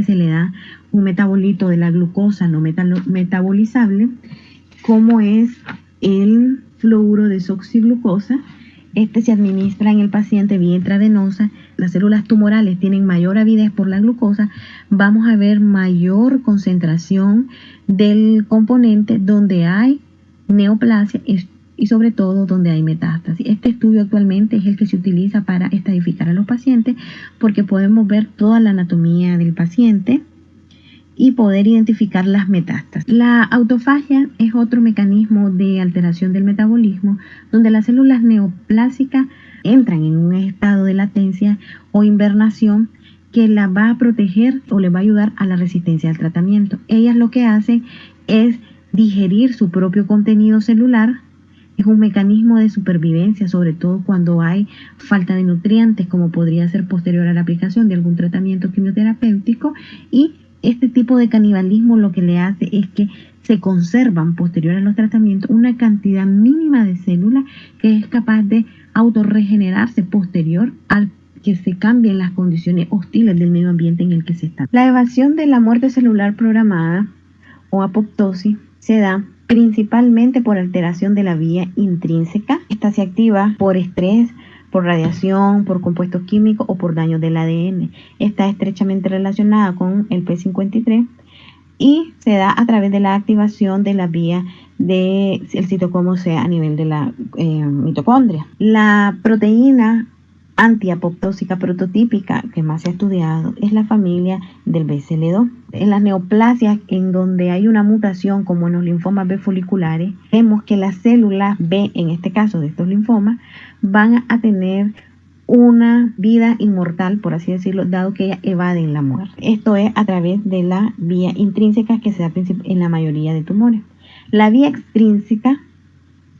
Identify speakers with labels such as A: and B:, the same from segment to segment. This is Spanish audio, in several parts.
A: paciente se le da un metabolito de la glucosa no metabolizable, como es el fluoruro desoxiglucosa. Este se administra en el paciente vía intravenosa. Las células tumorales tienen mayor avidez por la glucosa. Vamos a ver mayor concentración del componente donde hay neoplasia y sobre todo donde hay metástasis. Este estudio actualmente es el que se utiliza para estadificar a los pacientes porque podemos ver toda la anatomía del paciente y poder identificar las metástasis. La autofagia es otro mecanismo de alteración del metabolismo donde las células neoplásicas entran en un estado de latencia o invernación que la va a proteger o le va a ayudar a la resistencia al tratamiento. Ellas lo que hacen es digerir su propio contenido celular. Es un mecanismo de supervivencia, sobre todo cuando hay falta de nutrientes, como podría ser posterior a la aplicación de algún tratamiento quimioterapéutico, y este tipo de canibalismo lo que le hace es que se conservan posterior a los tratamientos una cantidad mínima de células que es capaz de autorregenerarse posterior al que se cambien las condiciones hostiles del medio ambiente en el que se está. La evasión de la muerte celular programada o apoptosis se da principalmente por alteración de la vía intrínseca. Esta se activa por estrés, por radiación, por compuestos químicos o por daño del ADN. Está estrechamente relacionada con el P53 y se da a través de la activación de la vía del citocromo C a nivel de la mitocondria. La proteína antiapoptósica prototípica que más se ha estudiado es la familia del BCL2. En las neoplasias en donde hay una mutación como en los linfomas B foliculares, vemos que las células B, en este caso de estos linfomas, van a tener una vida inmortal, por así decirlo, dado que ellas evaden la muerte. Esto es a través de la vía intrínseca que se da en la mayoría de tumores. La vía extrínseca,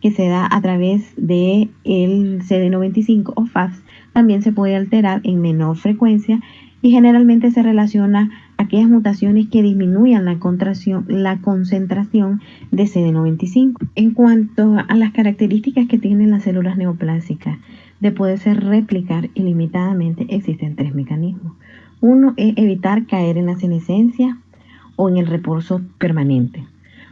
A: que se da a través del CD95 o FAPS, también se puede alterar en menor frecuencia y generalmente se relaciona a aquellas mutaciones que disminuyan la concentración de CD95. En cuanto a las características que tienen las células neoplásicas de poderse replicar ilimitadamente, existen tres mecanismos. Uno es evitar caer en la senescencia o en el reposo permanente.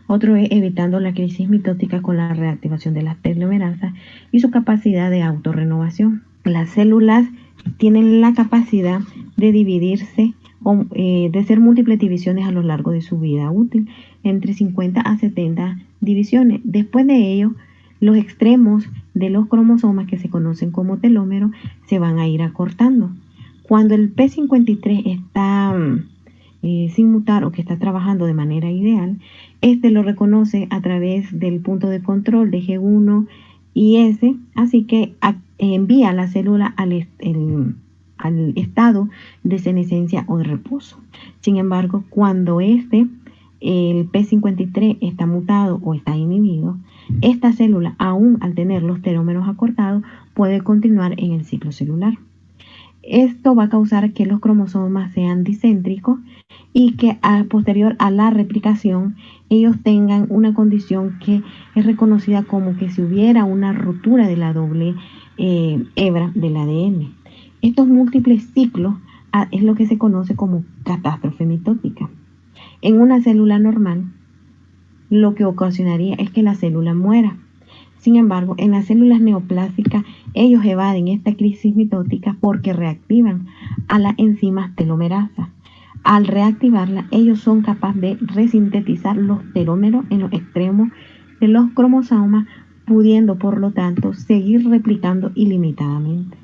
A: Otro es evitando la crisis mitótica con la reactivación de las telomerasas y su capacidad de autorrenovación. Las células tienen la capacidad de dividirse, de ser múltiples divisiones a lo largo de su vida útil, entre 50 a 70 divisiones. Después de ello, los extremos de los cromosomas, que se conocen como telómeros, se van a ir acortando. Cuando el P53 está sin mutar o que está trabajando de manera ideal, este lo reconoce a través del punto de control de G1 y S, así que envía a la célula al estado de senescencia o de reposo. Sin embargo, cuando el P53 está mutado o está inhibido, esta célula, aún al tener los telómeros acortados, puede continuar en el ciclo celular. Esto va a causar que los cromosomas sean discéntricos y que posterior a la replicación ellos tengan una condición que es reconocida como que si hubiera una ruptura de la doble hebra del ADN. Estos múltiples ciclos es lo que se conoce como catástrofe mitótica. En una célula normal, lo que ocasionaría es que la célula muera. Sin embargo, en las células neoplásicas, ellos evaden esta crisis mitótica porque reactivan a las enzimas telomerasas. Al reactivarla, ellos son capaces de resintetizar los telómeros en los extremos de los cromosomas, pudiendo, por lo tanto, seguir replicando ilimitadamente.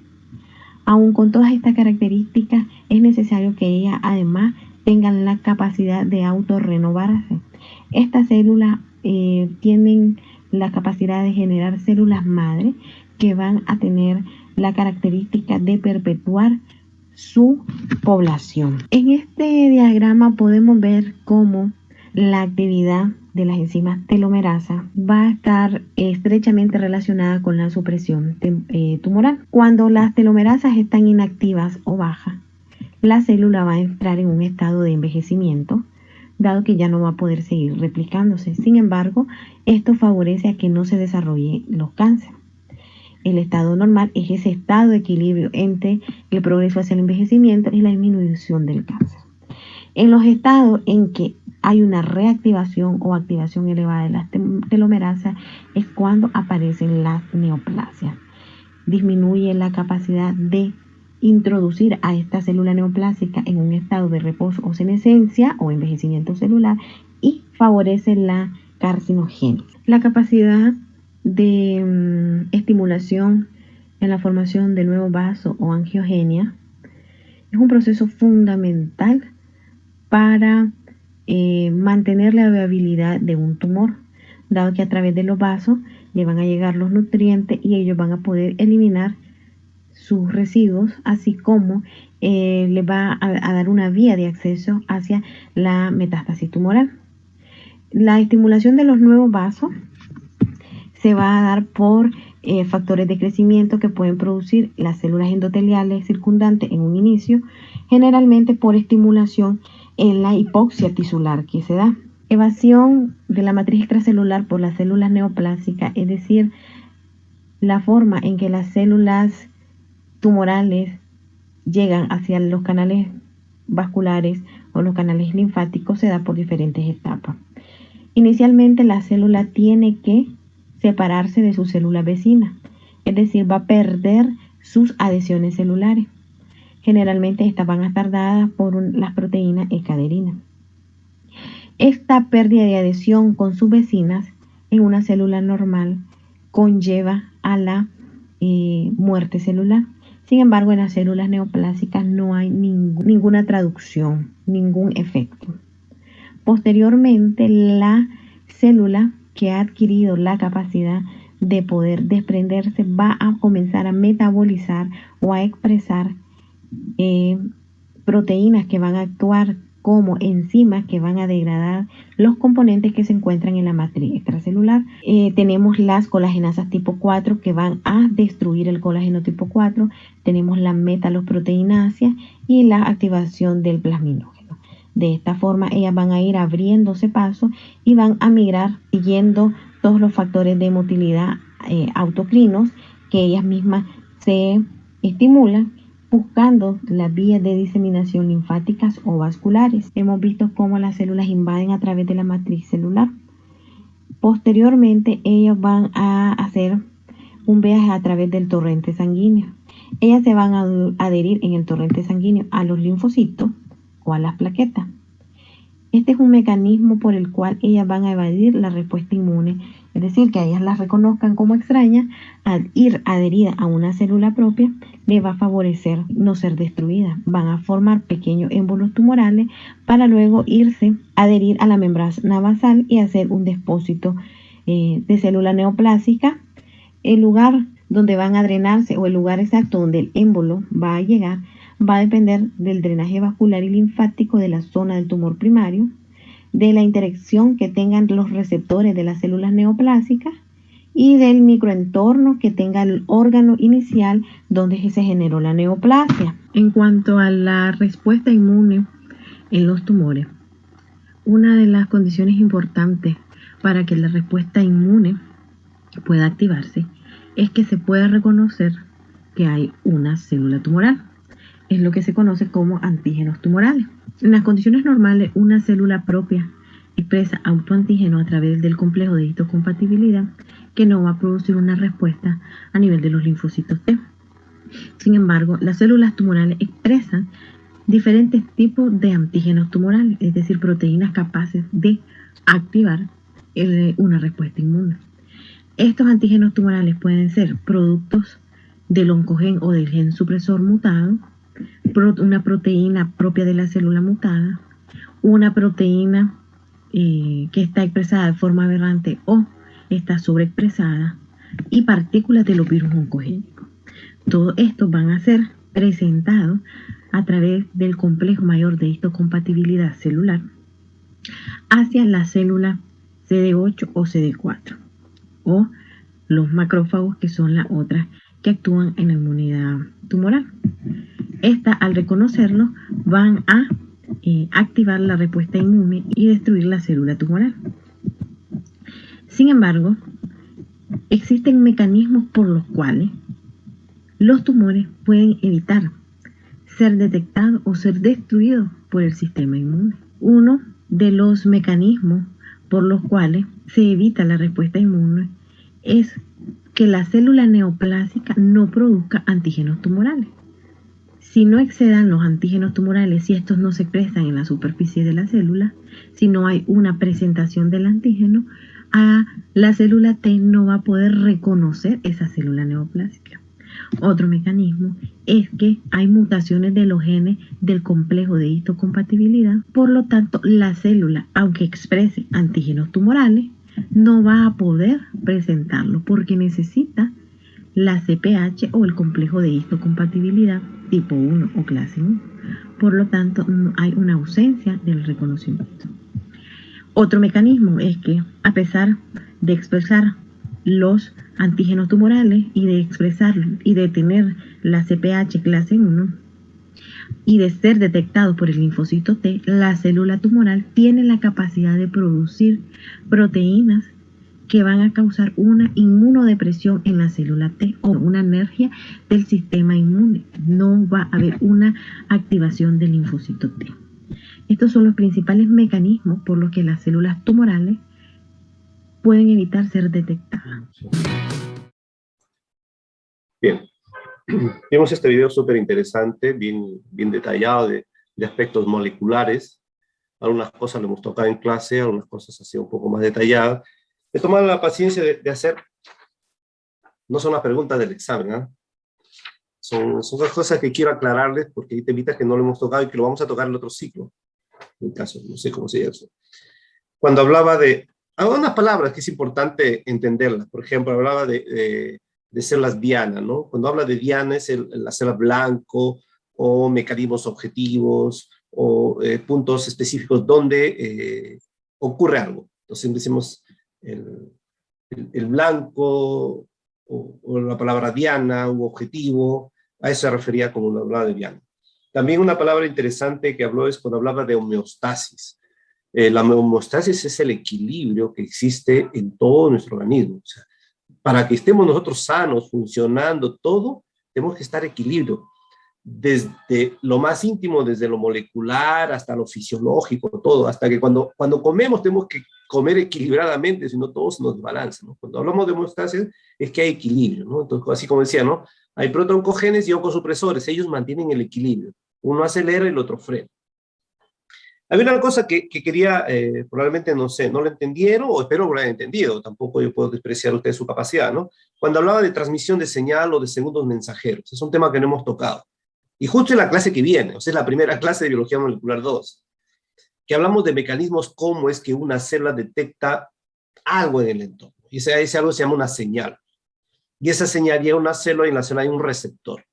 A: Aún con todas estas características, es necesario que ellas además tengan la capacidad de autorrenovarse. Estas células tienen la capacidad de generar células madre que van a tener la característica de perpetuar su población. En este diagrama podemos ver cómo la actividad de las enzimas telomerasas va a estar estrechamente relacionada con la supresión tumoral. Cuando las telomerasas están inactivas o bajas, la célula va a entrar en un estado de envejecimiento, dado que ya no va a poder seguir replicándose. Sin embargo, esto favorece a que no se desarrollen los cánceres. El estado normal es ese estado de equilibrio entre el progreso hacia el envejecimiento y la disminución del cáncer. En los estados en que hay una reactivación o activación elevada de las telomerasas es cuando aparecen las neoplasias. Disminuye la capacidad de introducir a esta célula neoplásica en un estado de reposo o senescencia o envejecimiento celular y favorece la carcinogénesis. La capacidad de estimulación en la formación de nuevos vasos o angiogenia es un proceso fundamental para mantener la viabilidad de un tumor, dado que a través de los vasos le van a llegar los nutrientes y ellos van a poder eliminar sus residuos, así como le va a dar una vía de acceso hacia la metástasis tumoral. La estimulación de los nuevos vasos se va a dar por factores de crecimiento que pueden producir las células endoteliales circundantes en un inicio, generalmente por estimulación en la hipoxia tisular que se da. Evasión de la matriz extracelular por las células neoplásicas, es decir, la forma en que las células tumorales llegan hacia los canales vasculares o los canales linfáticos se da por diferentes etapas. Inicialmente la célula tiene que separarse de su célula vecina, es decir, va a perder sus adhesiones celulares. Generalmente estas van a estar dadas por las proteínas escaderinas. Esta pérdida de adhesión con sus vecinas en una célula normal conlleva a la muerte celular. Sin embargo, en las células neoplásicas no hay ninguna traducción, ningún efecto. Posteriormente, la célula que ha adquirido la capacidad de poder desprenderse va a comenzar a metabolizar o a expresar proteínas que van a actuar como enzimas que van a degradar los componentes que se encuentran en la matriz extracelular. Tenemos las colagenasas tipo 4 que van a destruir el colágeno tipo 4. Tenemos la metalosproteinasa y la activación del plasminógeno. De esta forma ellas van a ir abriéndose paso y van a migrar siguiendo todos los factores de motilidad autocrinos que ellas mismas se estimulan, buscando las vías de diseminación linfáticas o vasculares. Hemos visto cómo las células invaden a través de la matriz celular. Posteriormente, ellas van a hacer un viaje a través del torrente sanguíneo. Ellas se van a adherir en el torrente sanguíneo a los linfocitos o a las plaquetas. Este es un mecanismo por el cual ellas van a evadir la respuesta inmune, es decir, que ellas las reconozcan como extrañas. Al ir adherida a una célula propia, le va a favorecer no ser destruida. Van a formar pequeños émbolos tumorales para luego irse a adherir a la membrana basal y hacer un depósito de célula neoplásica. El lugar donde van a drenarse o el lugar exacto donde el émbolo va a llegar va a depender del drenaje vascular y linfático de la zona del tumor primario, de la interacción que tengan los receptores de las células neoplásicas y del microentorno que tenga el órgano inicial donde se generó la neoplasia. En cuanto a la respuesta inmune en los tumores, una de las condiciones importantes para que la respuesta inmune pueda activarse es que se pueda reconocer que hay una célula tumoral. Es lo que se conoce como antígenos tumorales. En las condiciones normales, una célula propia expresa autoantígeno a través del complejo de histocompatibilidad que no va a producir una respuesta a nivel de los linfocitos T. Sin embargo, las células tumorales expresan diferentes tipos de antígenos tumorales, es decir, proteínas capaces de activar una respuesta inmune. Estos antígenos tumorales pueden ser productos del oncogen o del gen supresor mutado, una proteína propia de la célula mutada, una proteína que está expresada de forma aberrante o está sobreexpresada y partículas de los virus oncogénicos. Todo esto van a ser presentados a través del complejo mayor de histocompatibilidad celular hacia la célula CD8 o CD4 o los macrófagos, que son las otras que actúan en la inmunidad tumoral. Estas, al reconocerlo, van a activar la respuesta inmune y destruir la célula tumoral. Sin embargo, existen mecanismos por los cuales los tumores pueden evitar ser detectados o ser destruidos por el sistema inmune. Uno de los mecanismos por los cuales se evita la respuesta inmune es que la célula neoplásica no produzca antígenos tumorales. Si no excedan los antígenos tumorales, si estos no se expresan en la superficie de la célula, si no hay una presentación del antígeno, la célula T no va a poder reconocer esa célula neoplásica. Otro mecanismo es que hay mutaciones de los genes del complejo de histocompatibilidad, por lo tanto la célula, aunque exprese antígenos tumorales, no va a poder presentarlo porque necesita la CPH o el complejo de histocompatibilidad tipo 1 o clase 1. Por lo tanto, hay una ausencia del reconocimiento. Otro mecanismo es que, a pesar de expresar los antígenos tumorales y de expresar y de tener la CPH clase 1 y de ser detectado por el linfocito T, la célula tumoral tiene la capacidad de producir proteínas que van a causar una inmunodepresión en la célula T o una alergia del sistema inmune. No va a haber una activación del linfocito T. Estos son los principales mecanismos por los que las células tumorales pueden evitar ser detectadas.
B: Bien, vimos este video súper interesante, bien detallado de aspectos moleculares. Algunas cosas lo hemos tocado en clase, algunas cosas han sido un poco más detalladas. He tomado la paciencia de hacer, no son las preguntas del examen, ¿eh? Son las cosas que quiero aclararles porque hay temitas que no lo hemos tocado y que lo vamos a tocar en el otro ciclo. En caso, no sé cómo se llama eso. Cuando hablaba de, unas palabras que es importante entenderlas, por ejemplo, hablaba de células diana, ¿no? Cuando habla de diana es la célula blanco o mecanismos objetivos o puntos específicos donde ocurre algo. Entonces decimos el blanco o la palabra diana u objetivo, a eso se refería como una hablaba de diana. También una palabra interesante que habló es cuando hablaba de homeostasis. La homeostasis es el equilibrio que existe en todo nuestro organismo. O sea, para que estemos nosotros sanos, funcionando, todo, tenemos que estar en equilibrio. Desde lo más íntimo, desde lo molecular hasta lo fisiológico, todo, hasta que cuando comemos tenemos que comer equilibradamente, si no todo se nos desbalanza, ¿no? Cuando hablamos de homeostasis es que hay equilibrio, ¿no? Entonces, así como decía, ¿no? Hay protoncogenes y oncosupresores, ellos mantienen el equilibrio. Uno acelera y el otro frena. Había una cosa que quería, probablemente no sé, no lo entendieron, o espero que lo hayan entendido, tampoco yo puedo despreciar a ustedes su capacidad, ¿no? Cuando hablaba de transmisión de señal o de segundos mensajeros, es un tema que no hemos tocado. Y justo en la clase que viene, o sea, es la primera clase de Biología Molecular 2, que hablamos de mecanismos cómo es que una célula detecta algo en el entorno. Y ese algo se llama una señal. Y esa señal llega a una célula y en la célula hay un receptor,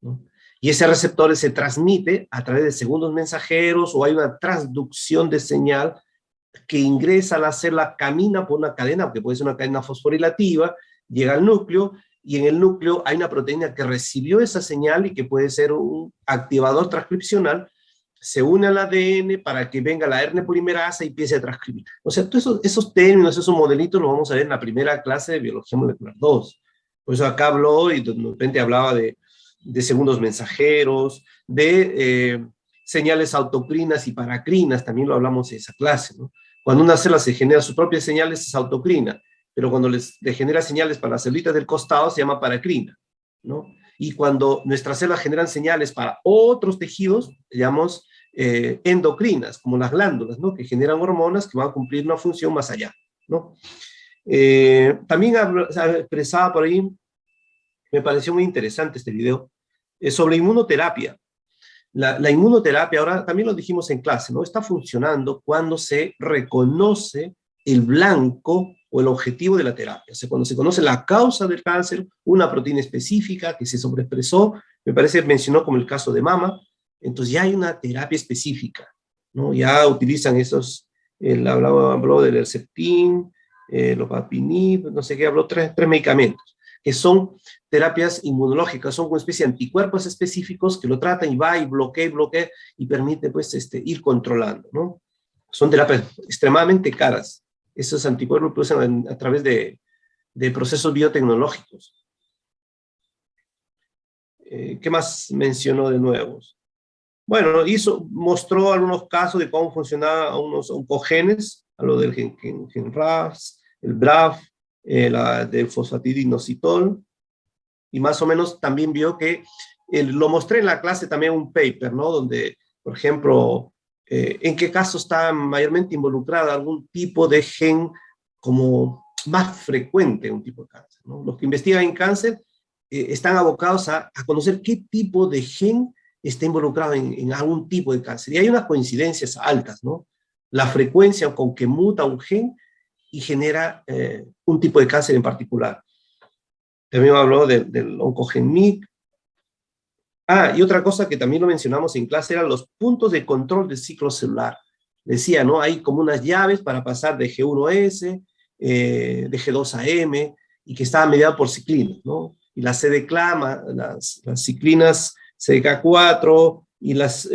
B: ¿no? Y ese receptor se transmite a través de segundos mensajeros o hay una transducción de señal que ingresa a la célula, camina por una cadena, que puede ser una cadena fosforilativa, llega al núcleo y en el núcleo hay una proteína que recibió esa señal y que puede ser un activador transcripcional, se une al ADN para que venga la RNA polimerasa y empiece a transcribir. O sea, todos esos términos, esos modelitos los vamos a ver en la primera clase de Biología Molecular 2. Por eso acá habló y de repente hablaba de segundos mensajeros, de señales autocrinas y paracrinas, también lo hablamos en esa clase, ¿no? Cuando una célula se genera sus propias señales es autocrina, pero cuando le genera señales para las células del costado se llama paracrina, ¿no? Y cuando nuestras células generan señales para otros tejidos, llamamos endocrinas, como las glándulas, ¿no? Que generan hormonas que van a cumplir una función más allá, ¿no? También expresaba por ahí, me pareció muy interesante este video, sobre inmunoterapia. La inmunoterapia, ahora también lo dijimos en clase, ¿no? Está funcionando cuando se reconoce el blanco o el objetivo de la terapia. O sea, cuando se conoce la causa del cáncer, una proteína específica que se sobreexpresó, me parece que mencionó como el caso de mama, entonces ya hay una terapia específica, ¿no? Ya utilizan esos, habló del Herceptin, Lopapinib, no sé qué, habló tres medicamentos, que son terapias inmunológicas, son una especie de anticuerpos específicos que lo tratan y va y bloquea y permite pues ir controlando, ¿no? Son terapias extremadamente caras. Esos anticuerpos se usan a través de procesos biotecnológicos. ¿Qué más mencionó de nuevo? Bueno, mostró algunos casos de cómo funcionaban unos oncogenes, a lo del gen RAS, el BRAF, del fosfatidinoxitol, y más o menos también vio que, lo mostré en la clase también un paper, ¿no? Donde, por ejemplo, en qué caso está mayormente involucrado algún tipo de gen como más frecuente en un tipo de cáncer, ¿no? Los que investigan en cáncer están abocados a conocer qué tipo de gen está involucrado en algún tipo de cáncer. Y hay unas coincidencias altas, ¿no? La frecuencia con que muta un gen y genera un tipo de cáncer en particular. También habló del oncogen MYC. Ah, y otra cosa que también lo mencionamos en clase eran los puntos de control del ciclo celular. Decía, ¿no? Hay como unas llaves para pasar de G1S, de G2 a M, y que estaban mediadas por ciclinas, ¿no? Y la CDCLA, las ciclinas CDK4 y las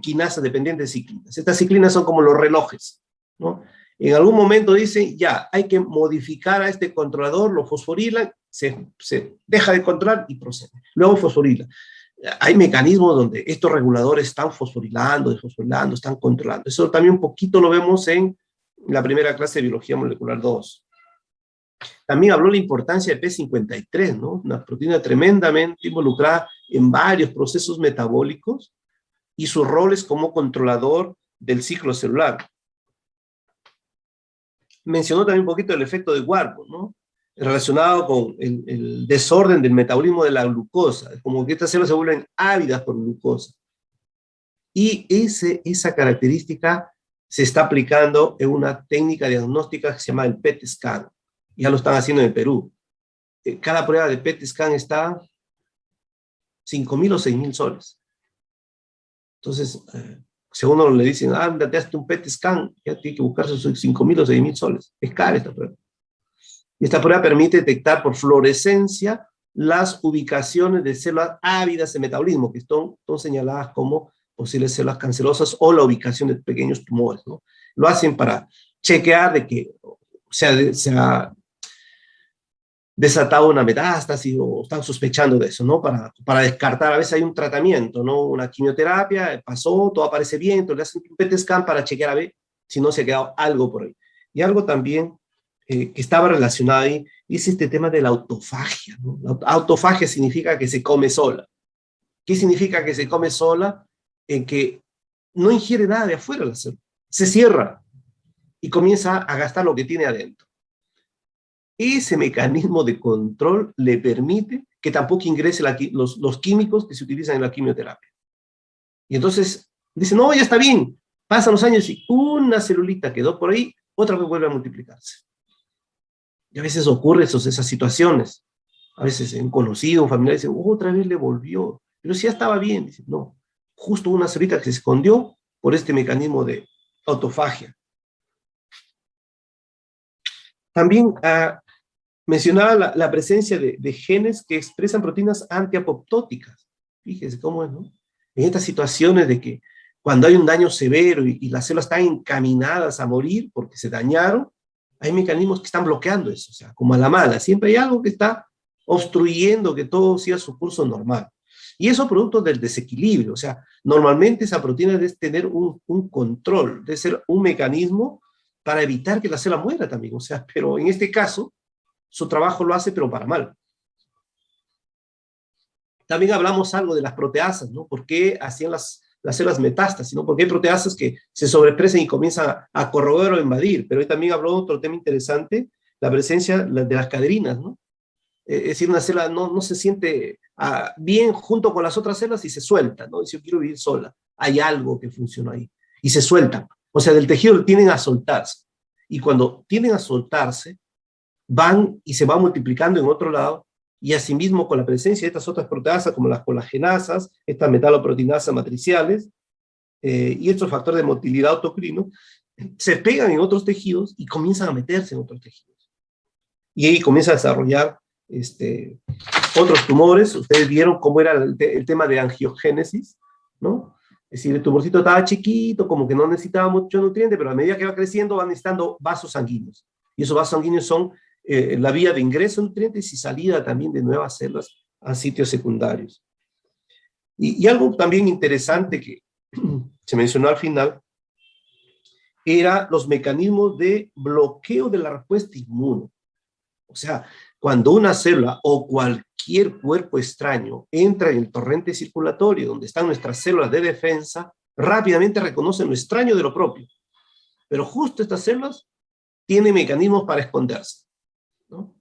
B: quinasas dependientes de ciclinas. Estas ciclinas son como los relojes, ¿no? En algún momento dicen, ya, hay que modificar a este controlador, lo fosforilan, se deja de controlar y procede. Luego fosforila. Hay mecanismos donde estos reguladores están fosforilando, desfosforilando, están controlando. Eso también un poquito lo vemos en la primera clase de Biología Molecular 2. También habló de la importancia de P53, ¿no? Una proteína tremendamente involucrada en varios procesos metabólicos y sus roles como controlador del ciclo celular. Mencionó también un poquito el efecto de Warburg, ¿no? Relacionado con el desorden del metabolismo de la glucosa, como que estas células se vuelven ávidas por glucosa. Y esa característica se está aplicando en una técnica diagnóstica que se llama el PET scan. Ya lo están haciendo en el Perú. Cada prueba de PET scan está 5.000 o 6.000 soles. Entonces, si a uno le dicen, ándate, hazte un PET scan, ya tiene que buscarse sus 5.000 o 6.000 soles. Es cara esta prueba. Y esta prueba permite detectar por fluorescencia las ubicaciones de células ávidas de metabolismo, que son señaladas como posibles células cancerosas, o la ubicación de pequeños tumores, ¿no? Lo hacen para chequear de que se ha desatado una metástasis, o están sospechando de eso, ¿no? Para descartar, a veces hay un tratamiento, ¿no? Una quimioterapia, pasó, todo aparece bien, entonces le hacen un PET scan para chequear a ver si no se ha quedado algo por ahí. Y algo también que estaba relacionado ahí, es este tema de la autofagia, ¿no? La autofagia significa que se come sola. ¿Qué significa que se come sola? En que no ingiere nada de afuera la célula, se cierra y comienza a gastar lo que tiene adentro. Ese mecanismo de control le permite que tampoco ingrese los químicos que se utilizan en la quimioterapia. Y entonces dice, no, ya está bien, pasan los años y una celulita quedó por ahí, otra vez vuelve a multiplicarse. Y a veces ocurre esas situaciones. A veces un conocido, un familiar dice, otra vez le volvió, pero si ya estaba bien. Dice, no, justo una celulita que se escondió por este mecanismo de autofagia. También mencionaba la presencia de genes que expresan proteínas antiapoptóticas. Fíjese cómo es, ¿no? En estas situaciones de que cuando hay un daño severo y las células están encaminadas a morir porque se dañaron, hay mecanismos que están bloqueando eso, o sea, como a la mala. Siempre hay algo que está obstruyendo que todo siga su curso normal. Y eso producto del desequilibrio, o sea, normalmente esa proteína debe tener un control, debe ser un mecanismo para evitar que la célula muera también, o sea, pero en este caso, su trabajo lo hace, pero para mal. También hablamos algo de las proteasas, ¿no? ¿Por qué hacían las células metástasis, ¿no? Porque hay proteasas que se sobreexpresan y comienzan a corroer o invadir. Pero hoy también habló de otro tema interesante, la presencia de las caderinas, ¿no? Es decir, una célula no se siente bien junto con las otras células y se suelta, ¿no? Dice, yo quiero vivir sola. Hay algo que funciona ahí. Y se sueltan. O sea, del tejido tienden a soltarse. Y cuando tienden a soltarse, van y se van multiplicando en otro lado, y asimismo con la presencia de estas otras proteasas como las colagenasas, estas metaloproteinasas matriciales, y estos factores de motilidad autocrino, se pegan en otros tejidos y comienzan a meterse en otros tejidos. Y ahí comienza a desarrollar otros tumores. Ustedes vieron cómo era el tema de angiogénesis, ¿no? Es decir, el tumorcito estaba chiquito, como que no necesitaba mucho nutriente, pero a medida que va creciendo van necesitando vasos sanguíneos. Y esos vasos sanguíneos son la vía de ingreso de nutrientes y salida también de nuevas células a sitios secundarios. Y algo también interesante que se mencionó al final, eran los mecanismos de bloqueo de la respuesta inmune. O sea, cuando una célula o cualquier cuerpo extraño entra en el torrente circulatorio donde están nuestras células de defensa, rápidamente reconocen lo extraño de lo propio. Pero justo estas células tienen mecanismos para esconderse, ¿no?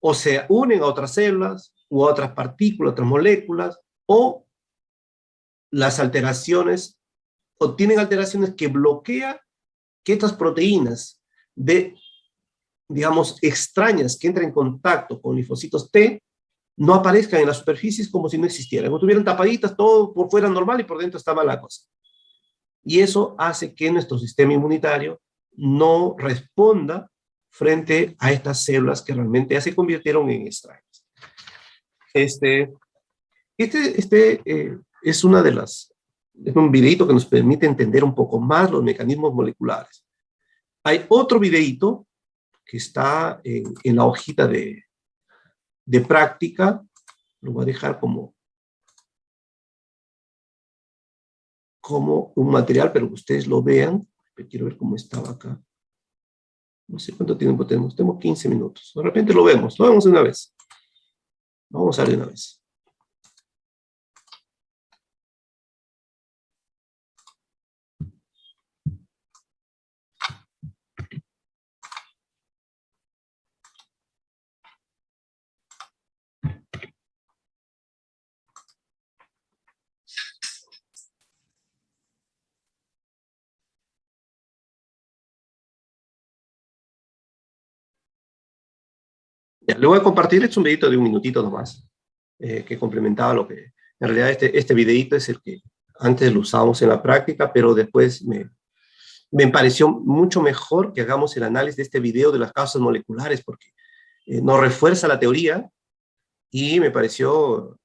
B: O se unen a otras células, u a otras partículas, otras moléculas, o las alteraciones, o tienen alteraciones que bloquean que estas proteínas digamos, extrañas que entran en contacto con linfocitos T no aparezcan en las superficies como si no existieran, o tuvieran tapaditas, todo por fuera normal y por dentro está mala cosa. Y eso hace que nuestro sistema inmunitario no responda frente a estas células que realmente ya se convirtieron en extrañas. Es un videito que nos permite entender un poco más los mecanismos moleculares. Hay otro videito que está en la hojita de práctica, lo voy a dejar como un material, pero que ustedes lo vean. Quiero ver cómo estaba acá. No sé cuánto tiempo tenemos 15 minutos. De repente lo vemos de una vez. Vamos a ver de una vez. Ya, le voy a compartir, es un videito de un minutito nomás, que complementaba lo que... En realidad este videito es el que antes lo usábamos en la práctica, pero después me pareció mucho mejor que hagamos el análisis de este video de las causas moleculares, porque nos refuerza la teoría, y me pareció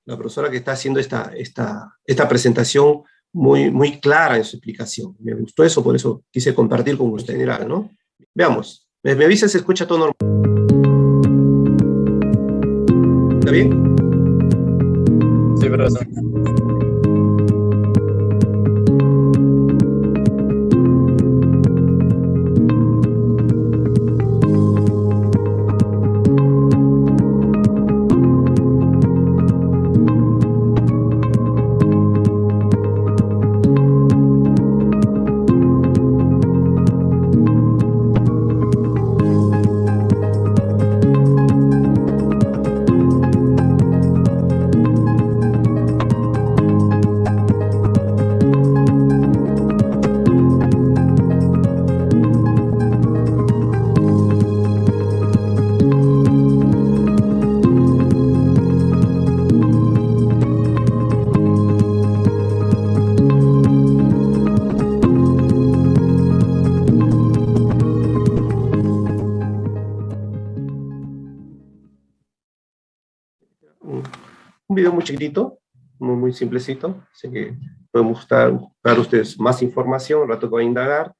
B: la profesora que está haciendo esta presentación muy clara en su explicación. Me gustó eso, por eso quise compartir con usted, ¿no? Veamos. Me avisa si se escucha todo normal. ¿Está bien?
C: Sí, profesor.
B: Un video muy chiquitito, muy simplecito, así que pueden buscar ustedes más información, al rato que voy a indagar.